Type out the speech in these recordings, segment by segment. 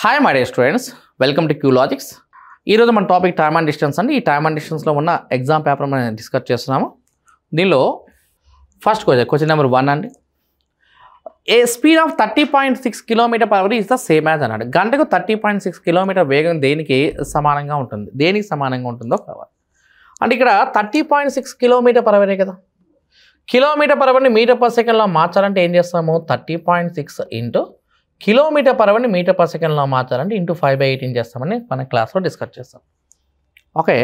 Hi my dear students, welcome to Qlogics. ఈరోజు మన topic time and distance అండి. ఈ టైమ్ అండ్ డిస్టెన్స్లో ఉన్న ఎగ్జామ్ పేపర్ మనం డిస్కస్ చేస్తున్నాము. దీనిలో ఫస్ట్ క్వశ్చన్ నెంబర్ 1 అండి. A speed of 30.6 km/h is the same as అన్నాడు. గంటకు 30.6 km వేగం దేనికి సమానంగా ఉంటుంది? దేనికి సమానంగా ఉంటుందో కావాలి. అంటే ఇక్కడ 30.6 km/h కదా. km/h మీటర్ పర్ సెకండ్లో మార్చాలంటే ఏం చేస్తాము? 30.6 ఇంటూ km/h మీటర్ పర్ సెకండ్లో మార్చాలంటే ఇంటూ 5/18 చేస్తామని మన క్లాస్లో డిస్కస్ చేస్తాం. ఓకే,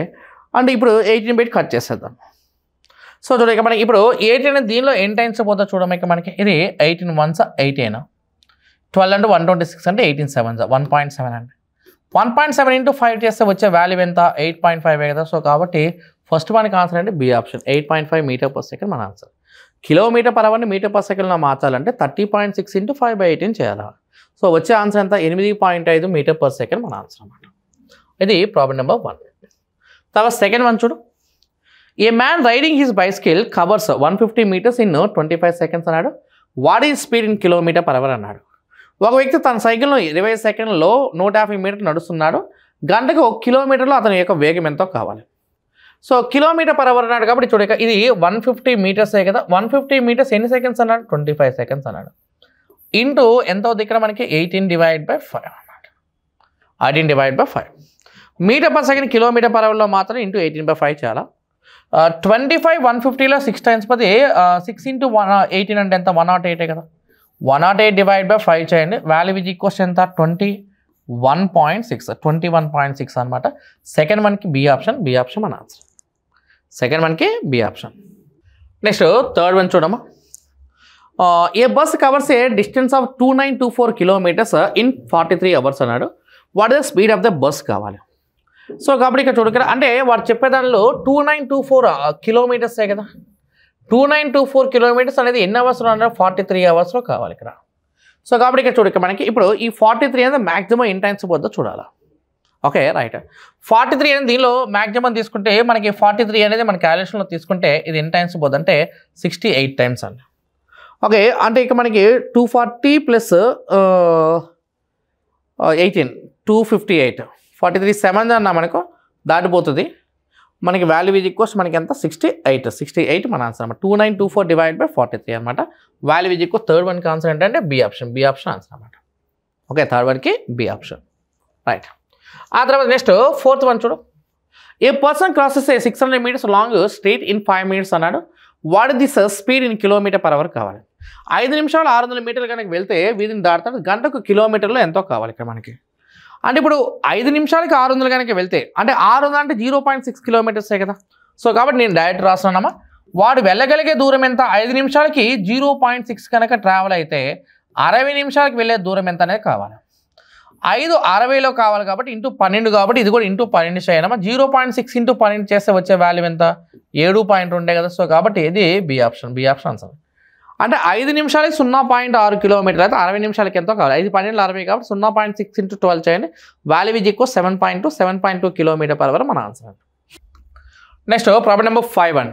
అంటే ఇప్పుడు 18 పెట్టి కట్ చేసేద్దాం. సో చూడ ఇక మనకి ఇప్పుడు 18 అనేది దీనిలో ఎన్ టైమ్స్ పోతా చూడడం. ఇక మనకి ఇది 18 1s 18, 12 అంటే 126 అంటే 18 7s 1.7 అండి. 1.7 ఇంటూ 5 చేస్తే వచ్చే వాల్యూ ఎంత? 8.5 కదా. సో కాబట్టి ఫస్ట్ మనకి ఆన్సర్ అంటే B option, 8.5 metre per second మన ఆన్సర్. km/h మీటర్ పర్ సెకండ్లో మార్చాలంటే 30.6 ఇంటూ 5/18 చేయాలి. సో వచ్చే ఆన్సర్ ఎంత? 8.5 మీటర్ పర్ సెకండ్ మన ఆన్సర్ అన్నమాట. ఇది ప్రాబ్లం నెంబర్ 1. తర్వాత సెకండ్ వన్ చూడు. A man riding his bicycle covers 150 meters in 25 seconds అన్నాడు. What is speed in km/h అన్నాడు. ఒక వ్యక్తి తన సైకిల్ను 20 సెకండ్లో 150 మీటర్లు నడుస్తున్నాడు. గంటకు 1 కిలోమీటర్లో అతని యొక్క వేగం ఎంతో కావాలి. సో km/h అన్నాడు కాబట్టి చూడక ఇది 150 meters కదా. 150 meters ఎన్ని సెకండ్స్ అన్నాడు? 25 seconds అన్నాడు. ఇంటూ ఎంత అవుతుంది ఇక్కడ మనకి? 18/5 అన్నమాట. 18/5 మీటర్ పర్ సెకండ్ km/hలో మాత్రం ఇంటూ 18/5 చాలా. 25 150లో 6 times 6 ఇంటూ 18 అంటే ఎంత? 108 కదా. 108/5 చేయండి. వాల్యూ ఈజ్ ఈక్వల్స్ ఎంత? 21.6 అనమాట. సెకండ్ వన్కి బి ఆప్షన్, బి ఆప్షన్ మన ఆన్సర్. సెకండ్ వన్కి B option. Next third one చూడమ్మా. A bus covers a distance of 2924 kilometers in 43 hours అన్నాడు. What is the speed of the bus కావాలి. So కాబట్టి ఇక్కడ చూడక అంటే వాడు చెప్పేదానిలో 2924 kilometers కదా. 2924 kilometers అనేది ఎన్ని అవర్స్లో అన్నాడు? 43 hours కావాలి ఇక్కడ. సో కాబట్టి ఇక్కడ చూడక మనకి ఇప్పుడు ఈ 43 అనేది మ్యాక్సిమం ఎన్ని టైమ్స్ పోద్దో చూడాలి. Okay right. 43 అనేది దీనిలో మ్యాక్సిమం తీసుకుంటే మనకి 43 అనేది మన క్యాలిక్యులేషన్లో తీసుకుంటే ఇది ఎన్ని టైమ్స్ పోద్ది అంటే 68 times అండి. ఓకే, అంటే ఇక మనకి 240 ప్లస్ 18 258 43 7 అన్నా మనకు దాటిపోతుంది. మనకి వాల్యూ ఈజ్ ఈక్వల్స్ మనకి ఎంత? 68 మన ఆన్సర్ అనమాట. 2924/43 అనమాట. వాల్యూ ఈజ్ ఈక్వల్ థర్డ్ వన్కి ఆన్సర్ ఏంటంటే B option, B option answer అనమాట. ఓకే, థర్డ్ వన్కి బి ఆప్షన్ రైట్. ఆ తర్వాత నెక్స్ట్ ఫోర్త్ వన్ చూడు. A person crosses 600 meters long street in 5 minutes అన్నాడు. What this speed in km/h కావాలి. 5 నిమిషాలు 600 మీటర్లు కనుక వెళ్తే వీధిని దాటుతాడు. గంటకు కిలోమీటర్లో ఎంతో కావాలి ఇక్కడ మనకి. అంటే ఇప్పుడు 5 నిమిషాలకి 600 కనుక వెళ్తే అంటే 600 అంటే 0.6 kilometers కదా. సో కాబట్టి నేను డైరెక్ట్ రాస్తున్నానమ్మా. వాడు వెళ్ళగలిగే దూరం ఎంత? 5 నిమిషాలకి 0.6 కనుక ట్రావెల్ అయితే 60 నిమిషాలకి వెళ్ళే దూరం ఎంత అనేది కావాలి. 5 60లో కావాలి కాబట్టి ఇంటూ 12 కాబట్టి ఇది కూడా ఇంటూ 12 చేయనమ్మా. 0.6 ఇంటూ 12 చేస్తే వచ్చే వాల్యూ ఎంత? 7.2 కదా. సో కాబట్టి ఇది B option, B option answer. అంటే 5 నిమిషాలకి 0.6 kilometers అయితే 60 నిమిషాలకి ఎంతో కావాలి. 5 12 60 కాబట్టి 0.6 ఇంటూ 12 చేయండి. వాల్యూ ఈజ్ ఈక్వల్ 7.2 km/h మన answer. Next problem number 5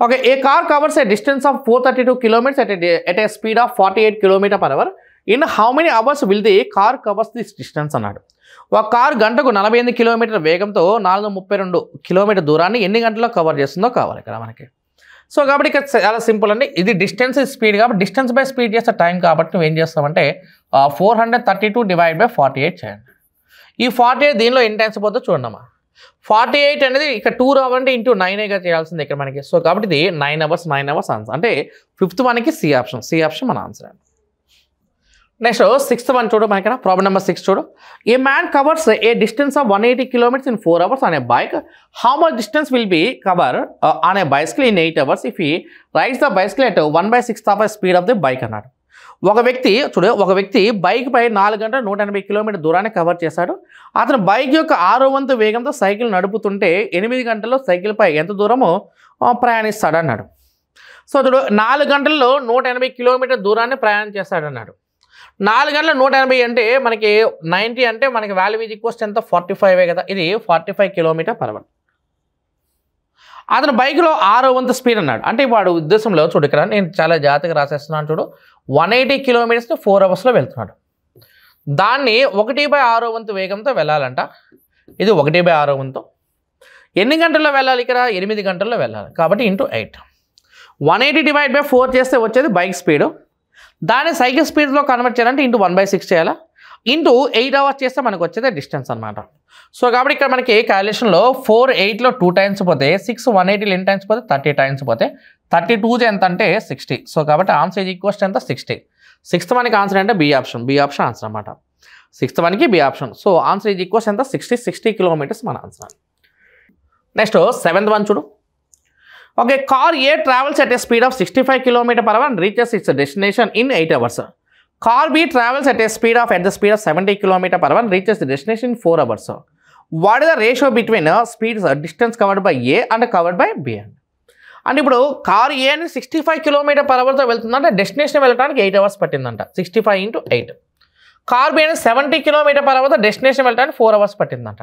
okay, A car covers a distance of 432 kilometers at a speed of 48 km/h in how many hours will the car covers this distance అన్నాడు. ఒక car గంటకు 48 kilometers వేగంతో 432 kilometers దూరాన్ని ఎన్ని గంటల్లో cover చేస్తుందో కావాలి ఇక్కడ మనకి. సో కాబట్టి ఇక్కడ చాలా సింపుల్ అండి. ఇది డిస్టెన్స్ స్పీడ్ కాబట్టి డిస్టెన్స్ బై స్పీడ్ చేస్తే టైం కాబట్టి నువ్వు ఏం చేస్తామంటే 432/48 చేయండి. ఈ 48 దీనిలో ఎన్ని టైమ్స్ పోతుందో చూడమ్మా. 48 అనేది ఇక్కడ 2 రావాలంటే ఇంటూ 9గా చేయాల్సింది ఇక్కడ మనకి. సో కాబట్టి ఇది 9 hours ఆన్సర్. అంటే ఫిఫ్త్ మనకి సి ఆప్షన్, సి ఆప్షన్ మన ఆన్సర్ అండి. నెక్స్ట్ సిక్స్త్ వన్ చూడు మనకి. ప్రాబ్లం నెంబర్ 6 చూడు. A man covers a distance of 180 kilometers in 4 hours on a bike. How much distance will be cover on a bicycle in 8 hours if he rides the bicycle at 1/6 of speed of the bike అన్నాడు. ఒక వ్యక్తి bike పై 4 గంటల 180 kilometers దూరాన్ని cover చేశాడు. అతను bike యొక్క 6వ వంతు వేగంతో సైకిల్ నడుపుతుంటే 8 గంటల్లో సైకిల్ పై ఎంత దూరమో ప్రయాణిస్తాడు అన్నాడు. సో 4 గంటల్లో 180 kilometers దూరాన్ని ప్రయాణం చేస్తాడన్నాడు. 4 గంటల 180 అంటే మనకి 90 అంటే మనకి వాల్యూ ఈజ్ ఈక్వల్స్ ఎంత? 45 కదా. ఇది 45 km/h. అతను బైక్లో 6వ వంతు స్పీడ్ అన్నాడు. అంటే వాడు ఉద్దేశంలో చూడు ఇక్కడ నేను చాలా జాగ్రత్తగా రాసేస్తున్నాను చూడు. 180 kilometers 4 hours వెళ్తున్నాడు. దాన్ని 1/6 వంతు వేగంతో వెళ్ళాలంట. ఇది 1/6 వంతు. ఎన్ని గంటల్లో వెళ్ళాలి? ఇక్కడ 8 గంటల్లో వెళ్ళాలి. కాబట్టి ఇంటూ 8. 180 డివైడ్ బై 4 చేస్తే వచ్చేది బైక్ స్పీడు. దాన్ని సైకిల్ స్పీడ్లో కన్వర్ట్ చేయాలంటే ఇంటూ 1/6 చేయాలా, ఇంటూ 8 అవర్స్ చేస్తే మనకు వచ్చేది డిస్టెన్స్ అనమాట. సో కాబట్టి ఇక్కడ మనకి క్యాలిక్యులేషన్లో 4 8లో 2 టైమ్స్ పోతే 6 180 ఎన్ని టైమ్స్ పోతే 30 టైమ్స్ పోతే 32 ఎంత అంటే 60. సో కాబట్టి ఆన్సర్ ఈజ్ ఈక్వల్స్ ఎంత 60. 6th మనకి ఆన్సర్ అంటే బి ఆప్షన్ ఆన్సర్ అనమాట. 6th మనకి B option. So answer is equals ఎంత 60 కిలోమీటర్స్ మన ఆన్సర్. నెక్స్ట్ 7th వన్ చూడు. Okay, car a travels at a speed of 65 km/h and reaches its destination in 8 hours. Car B travels at the speed of 70 km/h and reaches the destination in 4 hours. What is the ratio between speeds distance covered by A and covered by B? అంటే ఇప్పుడు car ఏ అని 65 km/hతో వెళ్తుందంటే destination వెళ్ళడానికి 8 hours పట్టిందంట. 65 × 8. Car B అనేది 70 km/hతో destination వెళ్ళడానికి 4 hours పట్టిందంట.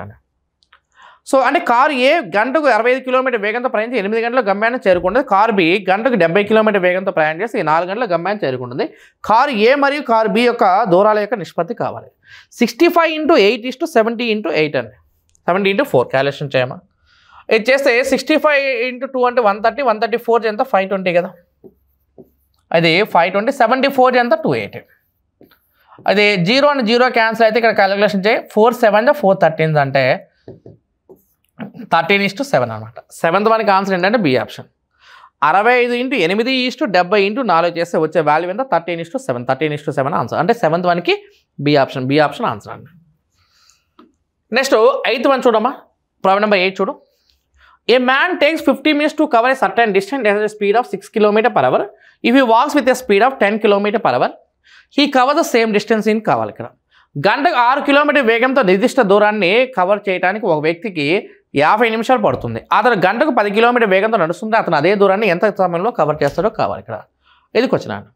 So అంటే car ఏ గంటకు 65 km వేగంతో ప్రయాణించి 8 గంటల గమ్యాన్ని చేరుకుంటుంది. కార్ బి గంటకు 70 km వేగంతో ప్రయాణం చేసి 4 గంటల గమ్యాన్ని చేరుకుంటుంది. కార్ ఏ మరియు కార్ బి యొక్క దూరాల యొక్క నిష్పత్తి కావాలి. 65 × 8 = 70 × 8 అండి. 70 × 4 క్యాలిక్యులేషన్ చేయమా. ఇది చేస్తే 65 × 2 అంటే 130, 134 ఎంత 520 కదా. అది 520, 74 ఎంత 280. అది 0 and 0 క్యాన్సిల్ అయితే ఇక్కడ క్యాలిక్యులేషన్ చేయి. 4 7 413 అంటే 13:7 అనమాట. 7th మనకి ఆన్సర్ ఏంటంటే బి ఆప్షన్. 65 × 8 = 70 × 4 చేస్తే వచ్చే వాల్యూ ఎంత 13:7. 13:7 ఆన్సర్. అంటే 7th మనకి బి ఆప్షన్ ఆన్సర్ అండి. నెక్స్ట్ 8th వన్ చూడమ్మా. ప్రాబ్లం నెంబర్ 8 చూడు. A man takes 50 minutes to cover a certain distance at a speed of 6 km/h. If he walks with a speed of 10 km/h, he covers the same distance in కావాలి. ఇక్కడ గంటకు 6 km వేగంతో నిర్దిష్ట దూరాన్ని cover చేయడానికి ఒక వ్యక్తికి 50 నిమిషాలు పడుతుంది. అతను గంటకు 10 km వేగంతో నడుస్తుంటే అతను అదే దూరాన్ని ఎంత సమయంలో కవర్ చేస్తాడో కావాలి. ఇక్కడ ఇది question.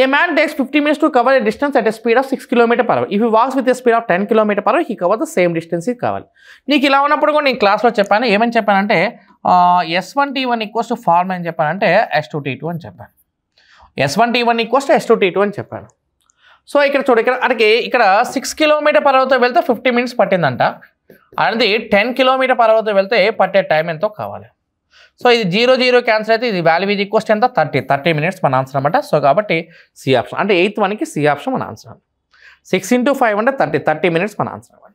A man takes 50 minutes to cover a distance at a speed of 6 km/h. If he walks with a speed of 10 km/h, he covers the same distance కావాలి. నీకు ఇలా ఉన్నప్పుడు కూడా నేను క్లాస్లో చెప్పాను. ఏమని చెప్పానంటే S1T1 = ఫార్మ్ అని చెప్పానంటే S2T2 అని చెప్పాను. S1T1 = S2T2 అని చెప్పాను. సో ఇక్కడ చూడు, ఇక్కడ 6 km/hతో వెళ్తే 50 minutes పట్టిందంట. అనేది 10 km/hతో వెళ్తే పట్టే టైం ఎంతో కావాలి. సో ఇది 0 0 క్యాన్సిల్ అయితే ఇది వాల్యూ ఈజ్ ఈక్వల్స్ ఎంత 30 minutes మన ఆన్సర్ అనమాట. సో కాబట్టి సి ఆప్షన్ అంటే 8th మనకి సి ఆప్షన్ మన ఆన్సర్. 6 × 5 అంటే 30 minutes మన ఆన్సర్ అనమాట.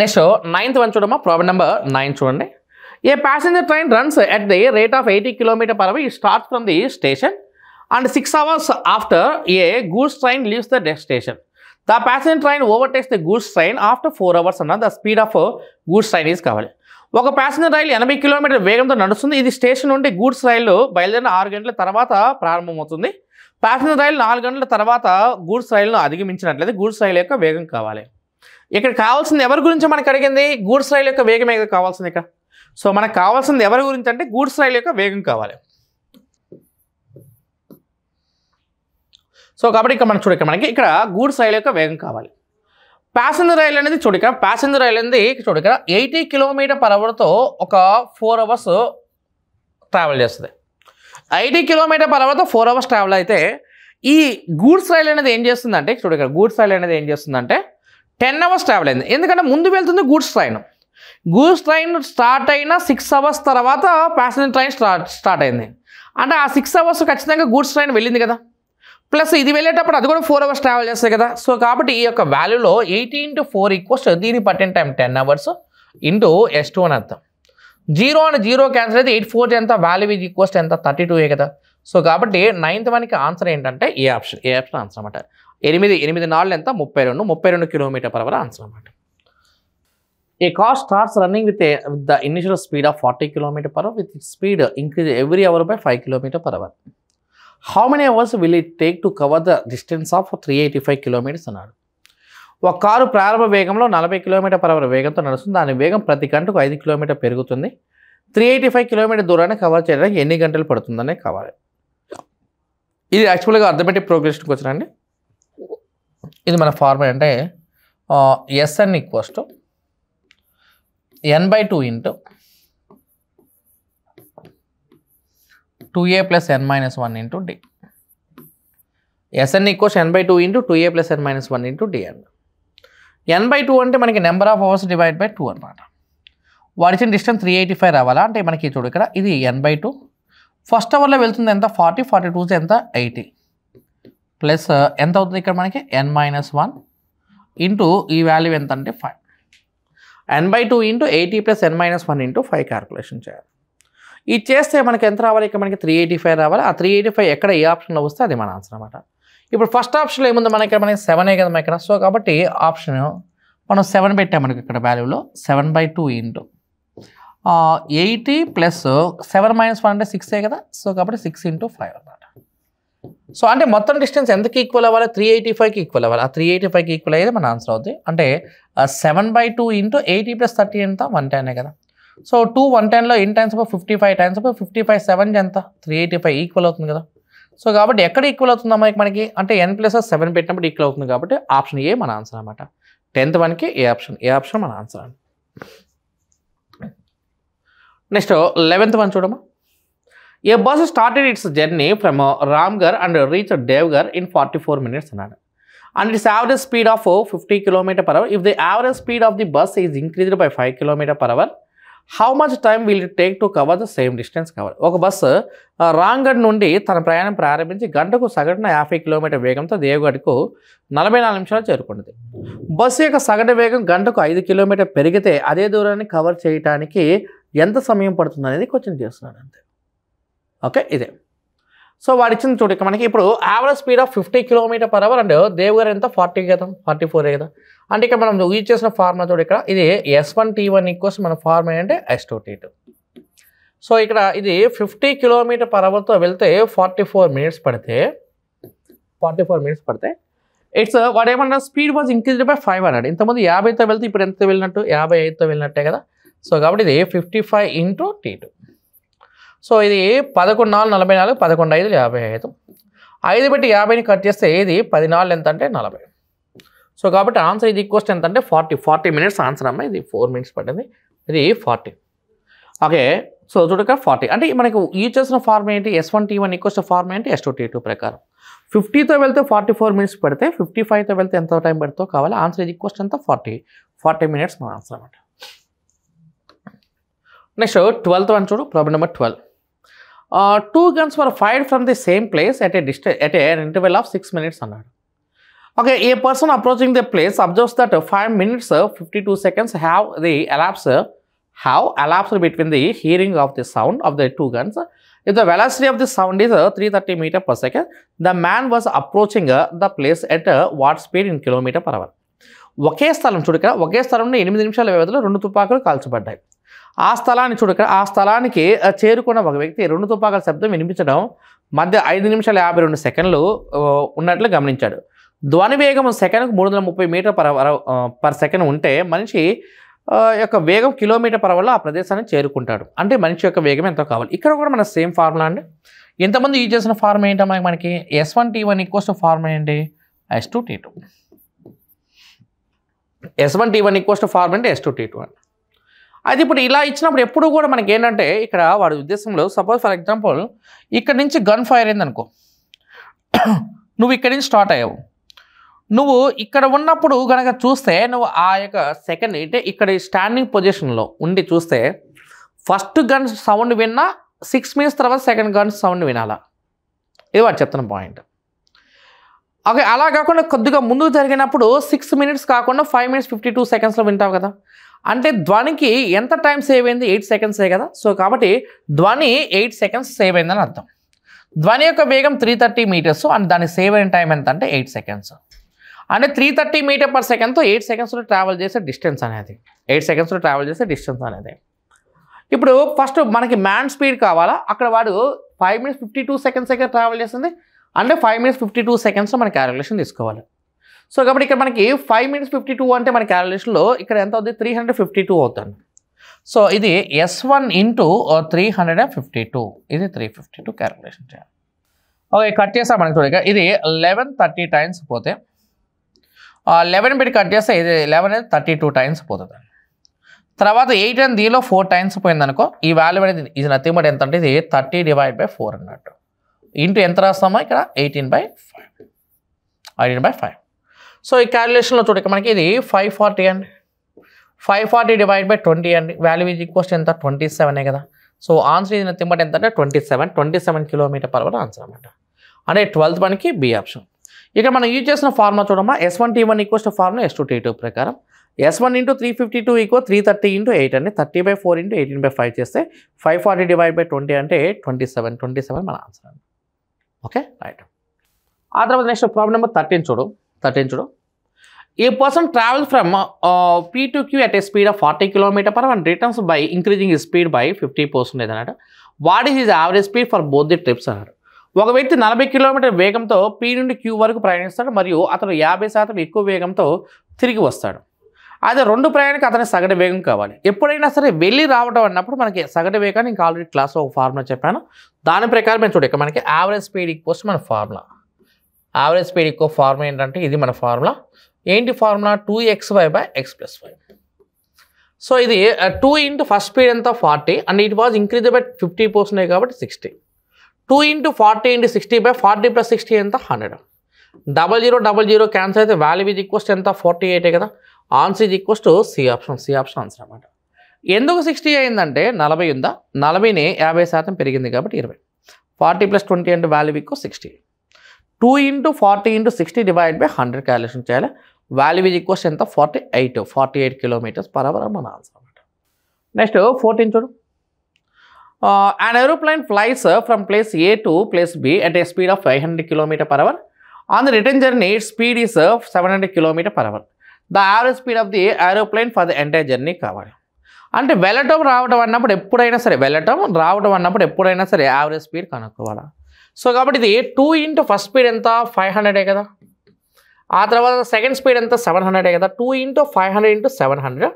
నెక్స్ట్ 9th వన్ చూడమ్మా. ప్రాబ్లం నెంబర్ 9 చూడండి. A passenger train runs at the rate of 80 km/h. It starts from the station and 6 hours after a goods train leaves the station. The passenger train overtakes the goods train after 4 hours అన్న the speed of goods train is కావాలి. ఒక passenger రైలు 80 km వేగంతో నడుస్తుంది. ఇది station నుండి goods రైలు బయలుదేరిన 6 గంటల తర్వాత ప్రారంభమవుతుంది. ప్యాసింజర్ రైలు 4 గంటల తర్వాత గూడ్స్ రైలును అధిగమించినట్లయితే గూడ్స్ రైలు యొక్క వేగం కావాలి. ఇక్కడ కావాల్సింది ఎవరి గురించి మనకు అడిగింది? గూడ్స్ రైలు యొక్క వేగమే కావాల్సింది ఇక్కడ. సో మనకు కావాల్సింది ఎవరి గురించి అంటే గూడ్స్ రైలు యొక్క వేగం కావాలి. సో కాబట్టి ఇక్కడ మనం చూడ మనకి ఇక్కడ గూడ్స్ రైలు యొక్క వేగం కావాలి. ప్యాసింజర్ రైలు అనేది ప్యాసింజర్ రైలు అనేది 80 km/hతో ఒక 4 hours ట్రావెల్ చేస్తుంది. 80 km/hతో 4 hours ట్రావెల్ అయితే ఈ గూడ్స్ రైలు అనేది ఏం చేస్తుందంటే గూడ్స్ రైలు అనేది ఏం చేస్తుందంటే 10 hours ట్రావెల్ అయింది. ఎందుకంటే ముందు వెళ్తుంది goods train. Goods train start అయిన 6 hours తర్వాత ప్యాసింజర్ ట్రైన్ స్టార్ట్ అయింది. అంటే ఆ 6 hours ఖచ్చితంగా గూడ్స్ ట్రైన్ వెళ్ళింది కదా. ప్లస్ ఇది వెళ్ళేటప్పుడు అది కూడా 4 hours ట్రావెల్ చేస్తుంది కదా. సో కాబట్టి ఈ యొక్క వాల్యూలో 80 × 4 = దీని పట్టిన టైం 10 hours ఇంటూ S2 అని అర్థం. 0 and 0 క్యాన్సిల్ అయితే 8 4 ఎంత వాల్యూ ఈజ్ ఈక్వల్స్ ఎంత 32 కదా. సో కాబట్టి 9th మనకి ఆన్సర్ ఏంటంటే ఏ ఆప్షన్ ఆన్సర్ అనమాట. 8 4 ఎంత 32 km/h ఆన్సర్ అనమాట. A car starts running with the initial speed of 40 km/h with its speed increase every hour by 5 km/h. How many hours will it take to cover the distance of 385 km అన్నాడు. ఒక car ప్రారంభ వేగంలో 40 km/h వేగంతో నడుస్తుంది. దాని వేగం ప్రతి గంటకు 5 km పెరుగుతుంది. 385 km దూరాన్ని కవర్ చేయడానికి ఎన్ని గంటలు పడుతుందనే కావాలి. ఇది యాక్చువల్గా అర్థమెటిక్ ప్రోగ్రెషన్ క్వశ్చన్ అండి. ఇది మన ఫార్ములా అంటే SN = n/2 × 2a + n - 1 × d. Sn equals n/2 into 2a plus n minus 1 into dn. n/2 అంటే మనకి number of hours divide by 2 అనమాట. వాడు ఇచ్చిన డిస్టెన్స్ 385 రావాలా అంటే మనకి చూడు ఇక్కడ ఇది n/2 ఫస్ట్ అవర్లో వెళ్తుంది ఎంత 40 42 ఎంత 80 ప్లస్ ఎంత అవుతుంది ఇక్కడ మనకి n-1 ఇంటూ ఈ వాల్యూ ఎంత అంటే 5 n/2 into 80 plus n-1 into 5 calculation చేయాలి. ఇది చేస్తే మనకి ఎంత రావాలి ఇక్కడ మనకి 385 రావాలి. ఆ 385 ఎక్కడ ఏ ఆప్షన్లో వస్తే అది మన ఆన్సర్ అనమాట. ఇప్పుడు ఫస్ట్ ఆప్షన్లో ఏముంది మనకి 7 కదా ఇక్కడ. సో కాబట్టి ఆప్షన్ మనం 7 పెట్టాం మనకి ఇక్కడ వాల్యూలో 7/2 ఇంటూ 80 ప్లస్ 7-1 అంటే 6 కదా. సో కాబట్టి 6 ఇంటూ 5 అనమాట. సో అంటే మొత్తం డిస్టెన్స్ ఎంతకి ఈక్వల్ అవ్వాలి 385కి ఈక్వల్ అవ్వాలి. ఆ 385కి ఈక్వల్ అయ్యేది మన ఆన్సర్ అవుతుంది. అంటే 7/2 ఇంటూ 80 ప్లస్ 30 ఎంత 110 కదా. సో 2 110లో ఎన్ని టైమ్స్ 55 టైమ్స్ 55 7 ఎంత 385 ఈక్వల్ అవుతుంది కదా. సో కాబట్టి ఎక్కడ ఈక్వల్ అవుతుందా మనకి అంటే n+7 పెట్టినప్పుడు ఈక్వల్ అవుతుంది కాబట్టి ఆప్షన్ ఏ మన ఆన్సర్ అనమాట. 10th వన్కి ఏ ఆప్షన్ మన ఆన్సర్ అండి. నెక్స్ట్ 11th వన్ చూడమ్మా. A bus started its journey from Ramgarh and reach Deogarh in 44 minutes అన్నాడు. And its average speed of 50 km/h. If the average speed of the bus is increased by 5 km/h, how much time will it take to cover the same distance cover. ఒక bus Ramgarh నుండి తన ప్రయాణం ప్రారంభించి గంటకు సగటున 50 km వేగంతో దేవ్గఢ్కు 44 నిమిషాలు చేరుకుంటుంది. బస్సు యొక్క సగటు వేగం గంటకు 5 km పెరిగితే అదే దూరాన్ని కవర్ చేయడానికి ఎంత సమయం పడుతుంది అనేది క్వశ్చన్ చేస్తున్నాడు అంతే. ఓకే ఇదే. సో వాడు ఇచ్చింది చూడు ఇక్కడ మనకి ఇప్పుడు average speed of 50 km/h and Deogarh ఎంత 40 కదా 44 కదా. అంటే ఇక్కడ మనం యూజ్ చేసిన ఫార్ములా చూడు ఇక్కడ ఇది S1T1 ఈక్వల్స్ మన ఫార్ములా అంటే S2T2. సో ఇక్కడ ఇది 50 km/hతో వెళ్తే 44 minutes పడితే ఇట్స్ వాడు ఏమన్నా స్పీడ్ వాజ్ ఇంక్రీజ్డ్ బై 5 అన్నాడు. ఇంతకుముందు 50తో వెళ్తే ఇప్పుడు ఎంత వెళ్ళినట్టు 55తో వెళ్ళినట్టే కదా. సో కాబట్టి ఇది 55 ఇంటూ T2. సో ఇది 11-4-44 11-5-55 5 పెట్టి 50ని కట్ చేస్తే ఇది 10-4 ఎంత అంటే 40. సో కాబట్టి ఆన్సర్ ఇది ఈక్వల్స్ ఎంత అంటే 40 minutes ఆన్సర్ అమ్మ. ఇది 4 minutes పడింది, ఇది 40. ఓకే సో చూడక 40 అంటే మనకు యూజ్ చేసిన ఫార్మ్ ఏంటి S1T1 ఈక్వల్స్ ఫార్మ్ ఏంటి S2T2 ప్రకారం 50తో వెళ్తే 44 minutes పడితే 55తో వెళ్తే ఎంత టైం పడుతుందో కావాలి. ఆన్సర్ ఇది ఈక్వల్స్ ఎంత 40 minutes మన ఆన్సర్ అనమాట. నెక్స్ట్ 12th వన్ చూడు. Problem number 12. 2 guns were fired from the same place at an interval of 6 minutes అన్నాడు. Okay, a person approaching the place observes that 5 minutes 52 seconds have elapsed between the hearing of the sound of the 2 guns. If the velocity of the sound is 330 meters per second, the man was approaching the place at what speed in km/h. ఒకే స్థలం చూడక ఒకే స్థలంలో 8 నిమిషాల వ్యవధిలో 2 తుపాకులు కాల్చబడ్డాయి. ఆ స్థలాన్ని చూడక ఆ స్థలానికి చేరుకున్న ఒక వ్యక్తి 2 తుపాకుల శబ్దం వినిపించడం మధ్య 5 నిమిషాల 52 సెకండ్లు ఉన్నట్లు గమనించాడు. ధ్వని వేగం సెకండ్కు 330 మీటర్ పర్ సెకండ్ ఉంటే మనిషి యొక్క వేగం km/h ఆ ప్రదేశాన్ని చేరుకుంటాడు. అంటే మనిషి యొక్క వేగం ఎంతో కావాలి. ఇక్కడ కూడా మన సేమ్ ఫార్ములా అండి. ఎంతమంది యూజ్ చేసిన ఫార్ములా ఏంటో మనకి S1T1 ఈక్వల్స్ ఫార్ములా ఏంటి S2T2. S1T1 ఈక్వల్స్ ఫార్ములా అంటే S2T2 అండి. అది ఇప్పుడు ఇలా ఇచ్చినప్పుడు ఎప్పుడు కూడా మనకి ఏంటంటే ఇక్కడ వాడి ఉద్దేశంలో సపోజ్ ఫర్ ఎగ్జాంపుల్ ఇక్కడ నుంచి గన్ ఫైర్ అయింది అనుకో, నువ్వు ఇక్కడి నుంచి స్టార్ట్ అయ్యావు, నువ్వు ఇక్కడ ఉన్నప్పుడు కనుక చూస్తే నువ్వు ఆ యొక్క సెకండ్ అంటే ఇక్కడ స్టాండింగ్ పొజిషన్లో ఉండి చూస్తే ఫస్ట్ గన్ సౌండ్ విన్నా 6 minutes తర్వాత సెకండ్ గన్ సౌండ్ వినాలా, ఇది వాడు చెప్తున్న పాయింట్. ఓకే అలా కాకుండా కొద్దిగా ముందుకు జరిగినప్పుడు 6 minutes కాకుండా 5 minutes 52 secondsలో వింటావు కదా. అంటే ధ్వనికి ఎంత టైం సేవ్ అయింది 8 seconds కదా. సో కాబట్టి ధ్వని 8 seconds సేవ్ అయిందని అర్థం. ధ్వని యొక్క వేగం 330 meters అండ్ దాని సేవ్ అయిన టైం ఎంత అంటే 8 seconds. అంటే 330 meters per secondతో 8 secondsలో ట్రావెల్ చేసే డిస్టెన్స్ అనేది 8 secondsలో ట్రావెల్ చేసే డిస్టెన్స్ అనేది. ఇప్పుడు ఫస్ట్ మనకి మ్యాన్ స్పీడ్ కావాలా, అక్కడ వాడు 5 minutes 52 seconds దగ్గర ట్రావెల్ చేస్తుంది అంటే 5 minutes 52 secondsలో మన క్యాలిక్యులేషన్ తీసుకోవాలి. సో కాబట్టి ఇక్కడ మనకి 5 minutes 52 అంటే మన క్యాలిక్యులేషన్లో ఇక్కడ ఎంత అవుతుంది 352 అవుతుంది. సో ఇది S1 ఇంటూ 352 ఇది 352 క్యాలిక్యులేషన్ చేయాలి. ఓకే కట్ చేస్తాం మనకి చూడగా ఇది 1130 times పోతే 11 పెట్టి కట్ చేస్తే ఇది 11 32 times పోతుంది. తర్వాత 8 అని దీనిలో 4 times పోయింది అనుకో, ఈ వాల్యూ అనేది ఇది నథింగ్ బట్ ఎంత అంటే ఇది 30 / 4 అన్నట్టు ఇంటూ ఎంత రాస్తామో ఇక్కడ 18/5. 18/5. సో ఈ క్యాలిక్యులేషన్లో చూడక మనకి ఇది 540 అండి. 540 డివైడ్ బై 20 అండి. వాల్యూ ఈజ్ ఈక్వల్స్ ఎంత 27 కదా. సో ఆన్సర్ ఇది నథింగ్ బట్ ఎంత అంటే 27 km/h ఆన్సర్ అనమాట. అంటే 12th మనకి బి ఆప్షన్. ఇక మనం యూజ్ చేసిన ఫార్ములా చూడమ్మా, S1T1 equals to formula S2T2 ప్రకారం S1 × 352 ఈక్వల్ 330 × 8 అండి. 30/4 × 18/5 చేస్తే 540 డివైడ్ బై 20 అంటే 27 మన ఆన్సర్ అండి. Okay right. ఆ తర్వాత నెక్స్ట్ ప్రాబ్లం నెంబర్ 13 చూడు. A person travel from P to Q at a speed of 40 km/h and returns by increasing his speed by 50% అన్నమాట. What is his average speed for both the trips అన్నాడు. ఒక వ్యక్తి 40 km వేగంతో P నుండి Q వరకు ప్రయాణిస్తాడు మరియు అతను 50% ఎక్కువ వేగంతో తిరిగి వస్తాడు. అదే రెండు ప్రయాణానికి అతని సగటు వేగం కావాలి. ఎప్పుడైనా సరే వెళ్ళి రావడం అన్నప్పుడు మనకి సగటు వేగాన్ని ఇంకా ఆల్రెడీ క్లాస్లో ఒక ఫార్ములా చెప్పాను. దాని ప్రకారం మేము చూడక మనకి యావరేజ్ స్పీడ్ ఈక్వల్స్ మన formula. Average speed equal formula ఏంటంటే ఇది మన ఫార్ములా. ఏంటి ఫార్ములా 2xy/x+y. సో ఇది 2 × ఫస్ట్ స్పీడ్ ఎంత 40 and it was increase by 50% కాబట్టి 60. 2 × 40 × 60/40 + 60 ఎంత 100. 0000 క్యాన్సల్ అయితే వాల్యూ ఈజ్ ఈక్వల్స్ ఎంత 48 కదా. Answer is equals to C option answer అన్నమాట. ఎందుకు 60 అయిందంటే 40 ఉందా, 40ని 50% పెరిగింది కాబట్టి 20. 40 + 20 అంటే value equal 60. 2 × 40 × 60 divide by 100 calculation చేయాలి. వాల్యూ ఈజ్ ఈక్వల్స్ ఎంత 48 km/h మన ఆన్సర్ అన్నమాట. నెక్స్ట్ 14 చూడు. An aeroplane flies from place A to place B at a speed of 500 km/h. On the return journey, its speed is 700 km/h. The average speed of the aeroplane for the entire journey కావాలి. అంటే వెళ్ళటం రావడం అన్నప్పుడు ఎప్పుడైనా సరే average speed కనుక్కోవాలి. So కాబట్టి ఇది 2 × ఫస్ట్ స్పీడ్ ఎంత 500 కదా. ఆ తర్వాత సెకండ్ స్పీడ్ ఎంత 700 కదా. 2 × 500 × 700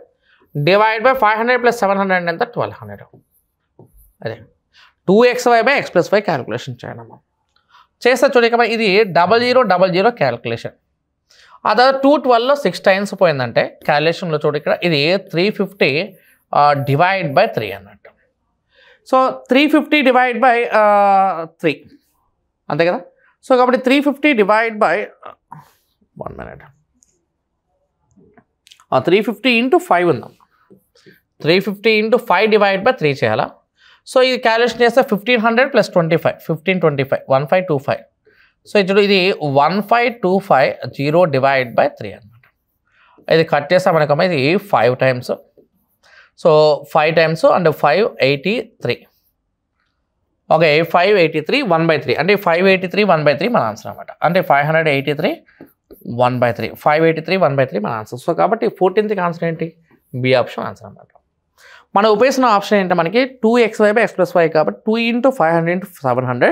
డివైడ్ బై 500 + 700 ఎంత 1200. అదే 2xy/x+y క్యాలిక్యులేషన్ చేయడమ్మా. చేస్తే చూడక ఇది 0000 క్యాలిక్యులేషన్. ఆ తర్వాత 212లో 6 టైమ్స్ పోయిందంటే క్యాలిక్యులేషన్లో చూడు ఇక్కడ ఇది 350 డివైడ్ బై 3 అన్నట్టు. సో 350 డివైడ్ బై 3 అంతే కదా. సో కాబట్టి 350 డివైడ్ బై 1 minute 350 × 5 ఉందాం. 350 × 5 డివైడ్ బై 3 చేయాలా. సో ఇది క్యాలిక్యులేషన్ చేస్తే 1500 + 25 1525 1525. సో ఇప్పుడు ఇది 1525 డివైడ్ బై 3 అనమాట. ఇది కట్ చేస్తే మనకమ్మ ఇది 5 times. So 5 times and 583. Okay 583 1/3 అంటే 583 1/3 మన ఆన్సర్ అనమాట. అంటే 583 1/3 583 1/3 మన ఆన్సర్. సో కాబట్టి 14th ఆన్సర్ ఏంటి బి ఆప్షన్ ఆన్సర్ అనమాట. మనం ఉపయోగించిన ఆప్షన్ ఏంటంటే మనకి 2xy/x+y కాబట్టి 2 × 500 × 700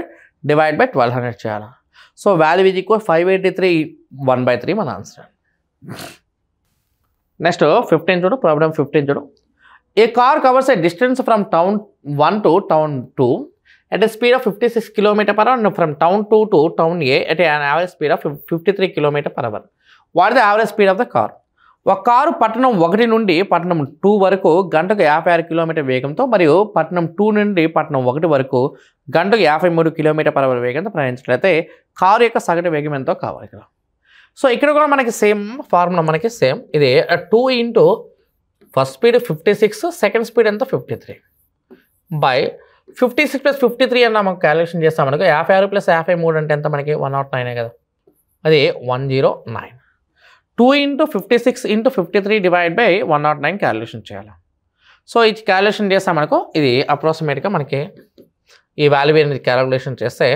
డివైడ్ బై 1200 చేయాలి. సో వాల్యూ ఈజ్ ఈక్వల్ 583 1/3 మన ఆన్సర్. నెక్స్ట్ 15 చూడు. ప్రాబ్లం 15 చూడు. A car covers a distance from town 1 to town 2 at a speed of 56 km/h and from town 2 to town A at an average speed of 53 km/h. What is the average speed of the car? ఒక car పట్టణం 1 నుండి పట్టణం 2 వరకు గంటకు 56 km వేగంతో మరియు పట్టణం 2 నుండి పట్టణం 1 వరకు గంటకు 53 km/h వేగంతో ప్రయాణించినట్లయితే కారు యొక్క సగటు వేగం ఎంతో కావాలి ఇక్కడ. సో ఇక్కడ కూడా మనకి సేమ్ ఫార్ములా మనకి సేమ్. ఇది 2 × ఫస్ట్ స్పీడ్ 56 సెకండ్ స్పీడ్ ఎంత 53 బై 56 + 53 అన్న మనకు క్యాలిక్యులేషన్ చేస్తాం. మనకు 56 + 53 అంటే ఎంత మనకి 109 కదా. అది 109. 2 × 56 × 53 డివైడ్ బై 109 క్యాలిక్యులేషన్ చేయాలి. సో ఈ క్యాలిక్యులేషన్ చేస్తే మనకు ఇది అప్రాక్సిమేట్గా మనకి ఈ వాల్యూ అనేది క్యాలిక్యులేషన్ చేస్తే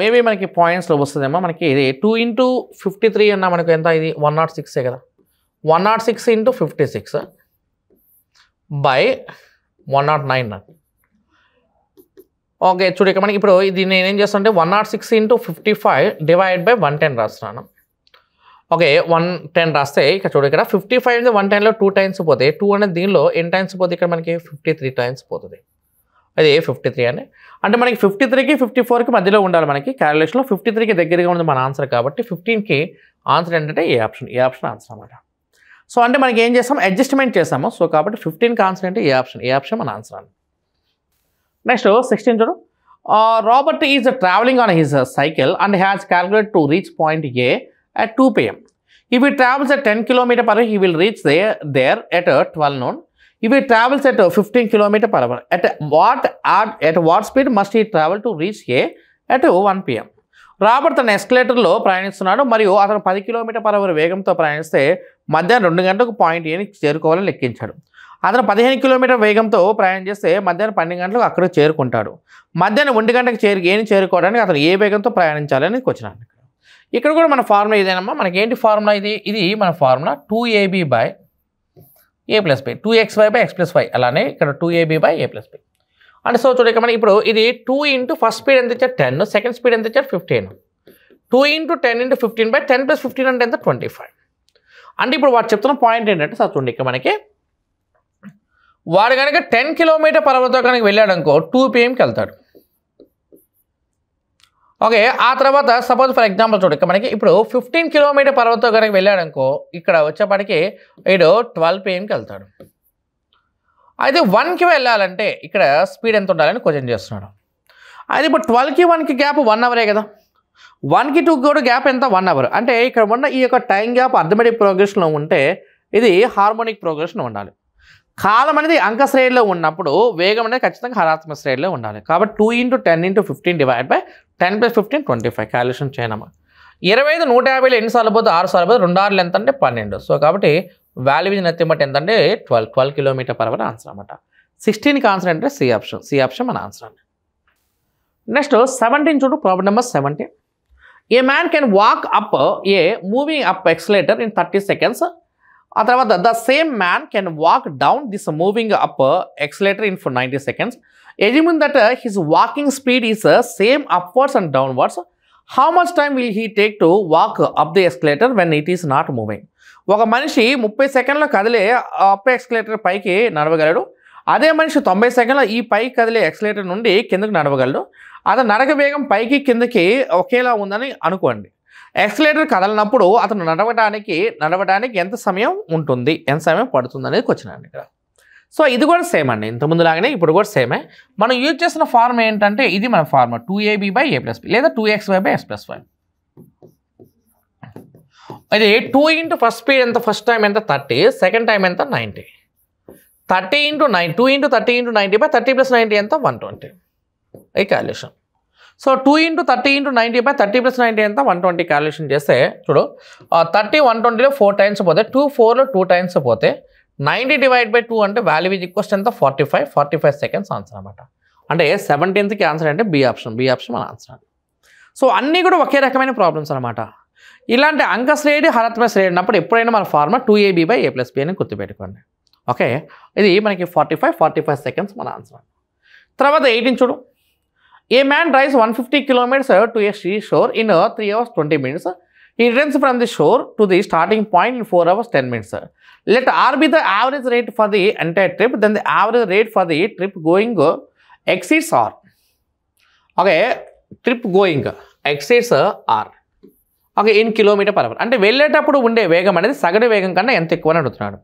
మేబీ మనకి పాయింట్స్లో వస్తుందేమో. మనకి ఇది 2 × 53 అన్న మనకు ఎంత ఇది 106 కదా. 106 × 56 బై 109. ఓకే చూడు ఇక మనకి ఇప్పుడు ఇది నేనేం చేస్తానంటే 106 × 55 డివైడ్ బై 110 రాస్తున్నాను. ఓకే 110 రాస్తే ఇక్కడ చూడు ఇక్కడ 55 అనేది 110లో 2 టైమ్స్ పోతే 2 అనేది దీనిలో ఎన్ని టైమ్స్ పోతే ఇక్కడ మనకి 53 టైమ్స్ పోతుంది. అది 53 అని అంటే మనకి 53కి 54కి మధ్యలో ఉండాలి మనకి క్యాలిక్యులేషన్లో. 53కి దగ్గరగా ఉంది మన ఆన్సర్ కాబట్టి 15కి ఆన్సర్ ఏంటంటే ఏ ఆప్షన్ ఆన్సర్ అన్నమాట. సో అంటే మనకి ఏం చేస్తాం అడ్జస్ట్మెంట్ చేస్తాము. సో కాబట్టి 15కి ఆన్సర్ అంటే ఏ ఆప్షన్ మన ఆన్సర్ అని. నెక్స్ట్ 16 చూడు. Robert is traveling on his cycle and has calculated to reach point A at 2 p.m. If he travels at 10 km per hour, he will reach there at 12 noon. If he travels at 15 km per hour, at what speed must he travel to reach A at 1 p.m.? Robert తన ఎస్కలేటర్లో ప్రయాణిస్తున్నాడు మరియు అతను 10 km per hour వేగంతో ప్రయాణిస్తే మధ్యాహ్నం 2 గంటలకు point ఏని చేరుకోవాలని లెక్కించాడు. అతను 15 km వేగంతో ప్రయాణం చేస్తే మధ్యాహ్నం 12 గంటలకు అక్కడికి చేరుకుంటాడు. మధ్యాహ్నం 1 గంటకు ఏని చేరుకోవడానికి అతను ఏ వేగంతో ప్రయాణించాలని వచ్చినాడు. ఇక్కడ కూడా మన ఫార్ములా ఇదేనమ్మా. మనకి ఏంటి ఫార్ములా ఇది మన formula 2ab by a plus b, 2xy by x plus y. అలానే ఇక్కడ 2ab by a plus b. అంటే సో చూడండి మనం ఇప్పుడు ఇది 2 ఇంటూ ఫస్ట్ స్పీడ్ ఎంత ఇచ్చారు 10, సెకండ్ స్పీడ్ ఎంత ఇచ్చారు 15. 2 ఇంటూ 10 ఇంటూ 15 బై 10 ప్లస్ 15 అంటే ఎంత 25. అంటే ఇప్పుడు వాడు చెప్తున్న పాయింట్ ఏంటంటే సార్ చూడండి ఇక్కడ మనకి వాడు కనుక 10 km per hourతో కనుక వెళ్ళాడు అనుకో 2 pmకి వెళ్తాడు. ఓకే, ఆ తర్వాత సపోజ్ ఫర్ ఎగ్జాంపుల్ చూడండి మనకి ఇప్పుడు 15 km per hourతో కనుక వెళ్ళాడు అనుకో ఇక్కడ వచ్చేప్పటికి వీడు 12 pmకి వెళ్తాడు. అయితే 1కి వెళ్ళాలంటే ఇక్కడ స్పీడ్ ఎంత ఉండాలని క్వశ్చన్ చేస్తున్నాడు. అయితే ఇప్పుడు 12కి 1కి గ్యాప్ 1 అవరే కదా, 1కి 2కి కూడా గ్యాప్ ఎంత 1 అవర్. అంటే ఇక్కడ ఉన్న ఈ యొక్క టైం గ్యాప్ అర్థమెటిక్ ప్రోగ్రెషన్లో ఉంటే ఇది హార్మోనిక్ ప్రోగ్రెషన్ ఉండాలి. కాలం అనేది అంక శ్రేణిలో ఉన్నప్పుడు వేగం అనేది ఖచ్చితంగా హరాత్మక శ్రేణిలో ఉండాలి. కాబట్టి 2 into 10 into 15 divide by 10 plus 15 25 calculation చేయనమ్మా. 25 150లో ఎన్నిసార్లు పోతే 6 సార్లు పోతే 2 6 ఎంత అంటే 12. సో కాబట్టి వాల్యూ ఇస్ నథింగ్ బట్ ఎంత అంటే 12 km per hour ఆన్సర్ అనమాట. 16కి ఆన్సర్ అంటే సి ఆప్షన్ మన ఆన్సర్ అండి. నెక్స్ట్ 17 చూడు, problem number 17. A man can walk up a moving up escalator in 30 seconds. ఆ తర్వాత the same man can walk down this moving up escalator in 90 seconds. Assuming that his walking speed is same upwards and downwards, how much time will he take to walk up the escalator when it is not moving? ఒక మనిషి 30 సెకండ్ల కదిలే up escalator పైకి నడవగలడు. అదే మనిషి 90 సెకండ్ల ఈ పైకి కదిలే ఎక్స్కలేటర్ నుండి కిందకి నడవగలడు. అతను నడక వేగం పైకి కిందకి ఒకేలా ఉందని అనుకోండి. ఎక్స్కలేటర్ కదలనప్పుడు అతను నడవడానికి ఎంత సమయం ఉంటుంది, ఎంత సమయం పడుతుంది అనేది క్వశ్చన్ అండి ఇక్కడ. సో ఇది కూడా సేమ్ అండి, ఇంతకుముందులాగానే ఇప్పుడు కూడా సేమే. మనం యూజ్ చేసిన ఫార్మ్ ఏంటంటే ఇది మన form 2ab by a plus b లేదా 2xy by x plus y. అది 2 ఇంటూ ఫస్ట్ స్పీడ్ ఎంత, ఫస్ట్ టైం ఎంత 30, సెకండ్ టైం ఎంత 90. 30 into 9, 2 into 30 into 90 by 30 plus 90 ఎంత 120 ఈ calculation. So 2 into 30 into 90 by 30 plus 90 ఎంత 120 క్యాలిక్యులేషన్ చేస్తే చూడు 30 120లో 4 టైమ్స్ పోతే 2 4లో 2 టైమ్స్ పోతే 90 డివైడ్ బై 2 అంటే వాల్యూ ఈజ్ ఈక్వల్స్ ఎంత 45 సెకండ్స్ ఆన్సర్ అనమాట. అంటే 17కి ఆన్సర్ అంటే బి ఆప్షన్ మన ఆన్సర్. సో అన్నీ కూడా ఒకే రకమైన ప్రాబ్లమ్స్ అనమాట. ఇలాంటి అంక శ్రేణి హరాత్మక శ్రేణి ఉన్నప్పుడు ఎప్పుడైనా మన formula 2ab by a plus b అని గుర్తుపెట్టుకోండి. ఓకే, ఇది మనకి 45 సెకండ్స్ మన ఆన్సర్. తర్వాత 18 చూడు. A man drives 150 kilometers to A sea shore in 3 hours 20 minutes. He returns from the shore to the starting point in 4 hours 10 minutes. Let R be the average rate for the entire trip. Then the average rate for the trip going exceeds R. Okay, trip going exceeds R. Okay, in kilometre per hour. అంటే వెళ్ళేటప్పుడు ఉండే వేగం అనేది సగటు వేగం కన్నా ఎంత ఎక్కువ అని అడుగుతున్నాడు.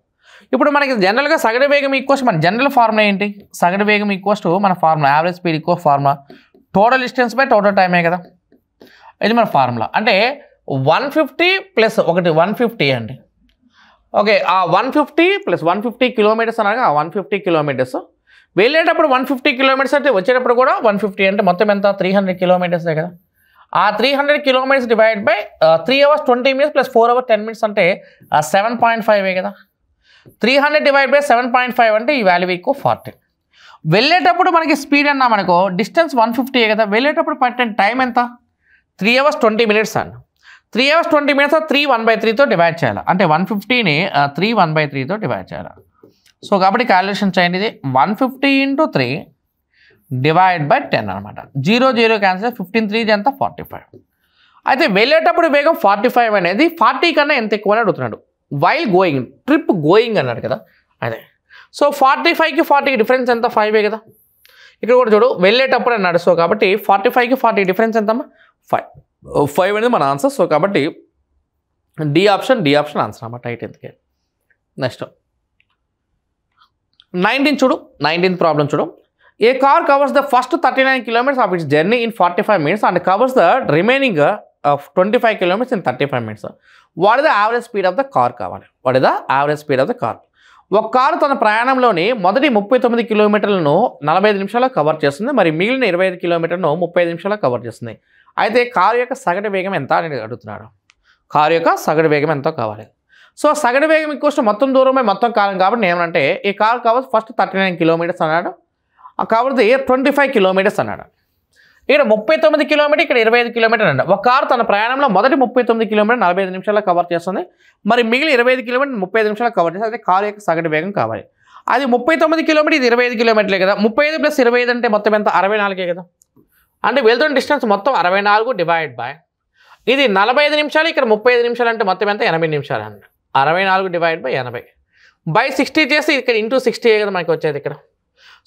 ఇప్పుడు మనకి జనరల్గా సగటు వేగం ఈక్వల్స్ మన జనరల్ ఫార్ములా ఏంటి, సగటు వేగం ఈక్వల్స్ టు మన formula average speed equal formula total distance by total టైమే కదా. ఇది మన ఫార్ములా. అంటే 150 ప్లస్ 150 అండి. ఓకే, ఆ 150 ప్లస్ 150 కిలోమీటర్స్ అనగా 150 కిలోమీటర్స్. వెళ్ళేటప్పుడు 150 కిలోమీటర్స్ అంటే వచ్చేటప్పుడు కూడా 150 అంటే మొత్తం ఎంత 300 కిలోమీటర్సే కదా. ఆ 300 kilometres divide by 3 hours 20 minutes plus 4 hours 10 minutes అంటే 7.5 కదా. 300 డివైడ్ బై 7.5 అంటే ఈ వాల్యూ ఈక్వల్ 40. వెళ్ళేటప్పుడు మనకి స్పీడ్ అన్నా మనకు డిస్టెన్స్ 150 కదా. వెళ్ళేటప్పుడు పట్టిన టైం ఎంత 3 hours 20 minutes అండి. 3 hours 20 minutes 3 1/3తో డివైడ్ చేయాలి. అంటే 150ని 3 1/3తో డివైడ్ చేయాలి. సో కాబట్టి క్యాలిక్యులేషన్ చేయండి. ఇది 150 ఇంటూ 3 డివైడ్ బై 10 అనమాట. 0 0 క్యాన్సిల్ 15 3 ఎంత 45. అయితే వెళ్ళేటప్పుడు వేగం 45 అనేది 40 కన్నా ఎంత ఎక్కువ అని అడుగుతున్నాడు. వైల్ గోయింగ్ ట్రిప్ గోయింగ్ అన్నాడు కదా అదే. సో 45కి 40కి డిఫరెన్స్ ఎంత 5 కదా. ఇక్కడ కూడా చూడు వెళ్ళేటప్పుడు అన్నాడు. సో కాబట్టి 45కి 40 డిఫరెన్స్ ఎంతమ్మా 5 అనేది మన ఆన్సర్. సో కాబట్టి డి ఆప్షన్ ఆన్సర్ అన్నమాట 18కి. నెక్స్ట్ 19 చూడు. 19th ప్రాబ్లం చూడు. A car covers the first 39 kilometers of its journey in 45 minutes and covers the remaining of 25 kilometers in 35 minutes. What is the average speed of the car కావాలి. What is the average speed of the car. ఒక car తన ప్రయాణంలోని మొదటి 39 kilometerలను 45 నిమిషాల్లో cover చేస్తుంది. మరి మిగిలిన 25 kilometerలను 35 నిమిషాల్లో కవర్ చేస్తుంది. అయితే కారు యొక్క సగటు వేగం ఎంత అని అడుగుతున్నాడు. కారు యొక్క సగటు వేగం ఎంతో కావాలి. సో సగటు వేగం ఈక్వల్స్ మొత్తం దూరమే మొత్తం కాలం కాబట్టి ఏమంటే ఈ కార్ కవర్స్ ఫస్ట్ 39 kilometers అన్నాడు. ఆ కవర్ది 25 kilometers అన్నాడు. ఇక్కడ 39 kilometers, ఇక్కడ 25 kilometers అన్నాడు. ఒక కారు తన ప్రయాణంలో మొదటి 39 kilometers 45 నిమిషాల్లో కవర్ చేస్తుంది. మరి మిగిలిన 25 kilometers 35 నిమిషాల్లో కవర్ చేస్తుంది. అదే కారు యొక్క సగటు వేగం కావాలి. అది 39 kilometers, ఇది 25 kilometers కదా. 35 + 25 అంటే మొత్తం ఎంత? 64 కదా. అంటే వెళ్తున్న డిస్టెన్స్ మొత్తం 64 డివైడ్ బై ఇది 45 నిమిషాలు, ఇక్కడ 35 నిమిషాలు అంటే మొత్తం ఎంత? 80 నిమిషాలు అండి. 64 డివైడ్ బై 80 బై 60 చేసి ఇక్కడ ఇంటూ 60 కదా మనకి వచ్చేది ఇక్కడ.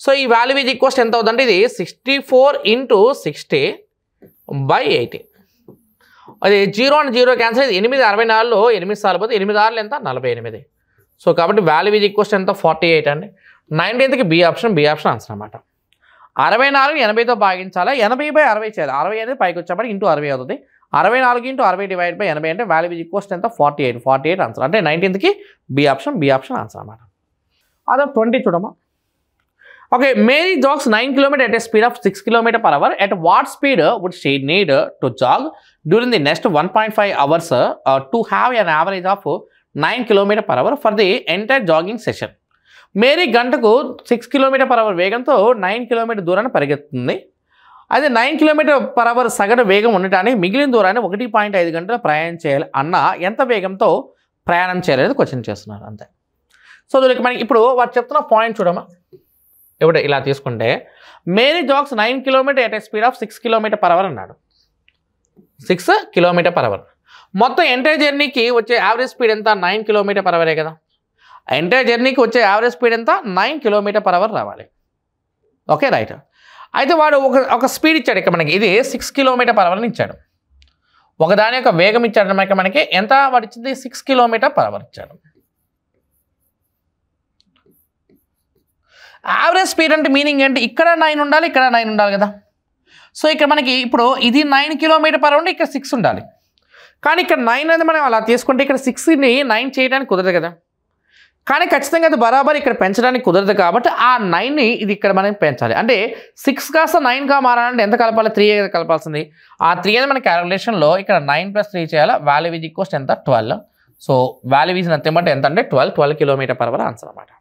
సో ఈ వాల్యూ ఈజ్ ఈక్వల్స్ ఎంత అవుతుందంటే ఇది 64 × 60 బై 80. అది 0 and 0 క్యాన్సిల్ అయ్యి 8 64లో 8 సార్లు పోతే 8 6 ఎంత? 48. సో కాబట్టి వాల్యూ ఈజ్ ఈక్వల్స్ ఎంత? 48 అండి. 19th బి ఆప్షన్ ఆన్సర్ అనమాట. 64 80తో భాగించాలా, 80/60 చేయాలి. 60 అనేది పైకి వచ్చేప్పటికి ఇంటూ 60 అవుతుంది. 64 × 60 డివైడ్ బై 80 అంటే వాల్యూ ఈజ్ ఈక్వల్స్ ఎంత? 48 ఆన్సర్. అంటే 19th బి ఆప్షన్ ఆన్సర్ అనమాట. అదే 20 చూడమ్మా. Okay, Mary jogs 9 kilometers at a speed of 6 km/h. At what speed would she need to jog during the next 1.5 hours to have an average of 9 km/h for the entire jogging session? Mary గంటకు 6 km/h వేగంతో 9 km దూరాన్ని పరిగెత్తుతుంది. అదే 9 km/h సగటు వేగం ఉండటానికి మిగిలిన దూరాన్ని 1.5 గంటలు ప్రయాణం చేయాలి అన్న ఎంత వేగంతో ప్రయాణం చేయాలనేది క్వశ్చన్ చేస్తున్నారు అంతే. సో దీనికి మనకి ఇప్పుడు వారు చెప్తున్న పాయింట్ చూడమా. ఇప్పుడు ఇలా తీసుకుంటే Mary jogs 9 kilometers at a speed of 6 km/h అన్నాడు. 6 km/h. మొత్తం ఎంటైర్ జర్నీకి వచ్చే యావరేజ్ స్పీడ్ ఎంత? 9 km/h కదా. ఎంటైర్ జర్నీకి వచ్చే యావరేజ్ స్పీడ్ ఎంత? 9 km/h రావాలి. Okay right. అయితే వాడు ఒక స్పీడ్ ఇచ్చాడు ఇక్కడ మనకి. ఇది 6 km/h ఇచ్చాడు. ఒకదాని యొక్క వేగం ఇచ్చాడు మనకి ఎంత? వాడు ఇచ్చింది 6 km/h ఇచ్చాడు. యావరేజ్ స్పీడ్ అంటే మీనింగ్ ఏంటి? ఇక్కడ 9 ఉండాలి, ఇక్కడ 9 ఉండాలి కదా. సో ఇక్కడ మనకి ఇప్పుడు ఇది 9 km/h ఉండి ఇక్కడ 6 ఉండాలి. కానీ ఇక్కడ 9 అనేది మనం అలా తీసుకుంటే ఇక్కడ 6ని 9 చేయడానికి కుదరదు కదా. కానీ ఖచ్చితంగా అది బరాబర్ ఇక్కడ పెంచడానికి కుదరదు కాబట్టి ఆ 9ని ఇది ఇక్కడ మనం పెంచాలి. అంటే 6 కాస్త 9గా మారాలంటే ఎంత కలపాలి? 3 కలపాల్సింది. ఆ 3 అనేది మన క్యాలిక్యులేషన్లో ఇక్కడ 9 + 3 చేయాలి. వాల్యూ ఈజ్ ఈక్వల్స్ ఎంత? 12. So value is nothing but ఎంత అంటే 12 km/h ఆన్సర్ అనమాట.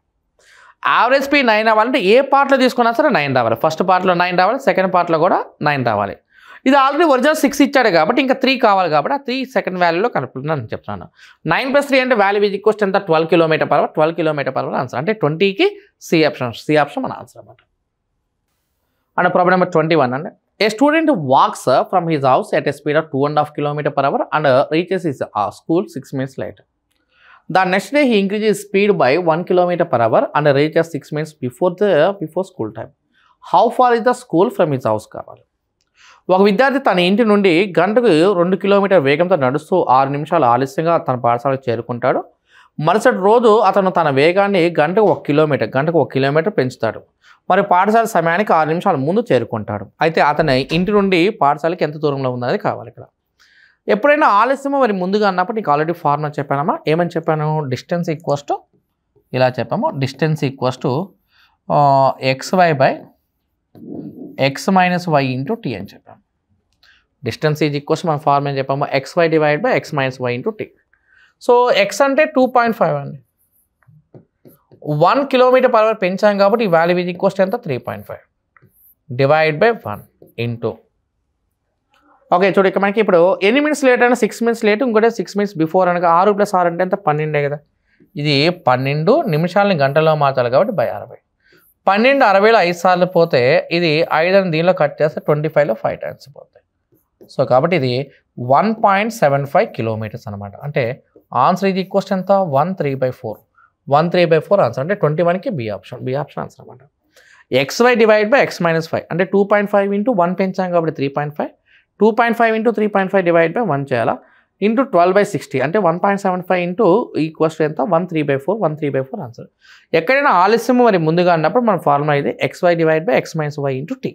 యావరేజ్ స్పీడ్ 9 అవ్వాలంటే ఏ పార్ట్లో తీసుకున్నా సరే 9 రావాలి. ఫస్ట్ పార్ట్లో 9 రావాలి, సెకండ్ పార్ట్లో కూడా 9 రావాలి. ఇది ఆల్రెడీ ఒరిజినల్ 6 ఇచ్చాడు కాబట్టి ఇంకా 3 కావాలి కాబట్టి ఆ 3 సెకండ్ వాల్యూలో కలుపుతున్నాను చెప్తున్నాను. 9 + 3 అంటే వాల్యూ ఈజ్ ఈక్వల్స్ ఎంత? 12 km/h. 12 km/h answer. అంటే 20కి సి ఆప్షన్ మన ఆన్సర్ అనమాట. అండ్ ప్రాబ్లం నెంబర్ 21 అండి. A student walks from his house at a speed of 2.5 km/h and reaches his school 6 minutes later. The next day he increases his speed by 1 km/h and reaches 6 minutes before school time. How far is the school from his house కావాలి. ఒక విద్యార్థి తన ఇంటి నుండి గంటకు 2 kilometers వేగంతో నడుస్తూ 6 నిమిషాలు ఆలస్యంగా తన పాఠశాలకు చేరుకుంటాడు. మరుసటి రోజు అతను తన వేగాన్ని గంటకు 1 kilometer పెంచుతాడు. మరి పాఠశాల సమయానికి 6 నిమిషాల ముందు చేరుకుంటాడు. అయితే అతని ఇంటి నుండి పాఠశాలకి ఎంత దూరంలో ఉందనేది కావాలి ఇక్కడ. ఎప్పుడైనా ఆలస్యమో మరి ముందుగా అన్నప్పుడు నీకు ఆల్రెడీ ఫార్ములా చెప్పానమ్మా. ఏమని చెప్పాను? డిస్టెన్స్ ఈక్వల్స్ టు ఇలా చెప్పాము. Distance equals to xy by x - y × t అని చెప్పాము. డిస్టెన్స్ ఈజ్ ఈక్వల్స్ మన ఫార్ములా ఏం చెప్పాము? xy divide by x - y × t. So x అంటే 2.5 అండి. 1 km/h పెంచాం కాబట్టి ఈ వాల్యూ ఈజ్ ఈక్వల్స్ ఎంత? 3.5 డివైడ్ బై 1 ఇంటూ. ఓకే చూడు ఇక్కడ మనకి ఇప్పుడు ఎన్ని మినిట్స్ లేట్ అయినా 6 minutes లేట్, ఇంకోటి 6 minutes బిఫోర్ అనగా 6 + 6 అంటే ఎంత? 12 కదా. ఇది 12 నిమిషాలని గంటలో మార్చాలి కాబట్టి బై 60. 12 60లో 5 సార్లు పోతే ఇది 5 అని దీనిలో కట్ చేస్తే 25లో 5 times పోతాయి. సో కాబట్టి ఇది 1.75 kilometers అనమాట. అంటే ఆన్సర్ ఇది ఈక్వల్స్ ఎంత? 1/3/4. 1/3/4 ఆన్సర్. అంటే 21కి బి ఆప్షన్ ఆన్సర్ అనమాట. xy divide by x - y అంటే 2.5 × 1 పెంచాం కాబట్టి 3.5. 2.5 × 3.5 డివైడ్ బై 1 చేయాలా. ఇంటూ 12/60 అంటే 1.75 ఇంటూ ఈక్వల్స్ టు ఎంత 1/3/4 1/3/4 ఆన్సర్. ఎక్కడైనా ఆలస్యం మరి ముందుగా అన్నప్పుడు మన ఫార్ములా ఇది xy divide by x minus Y into tea.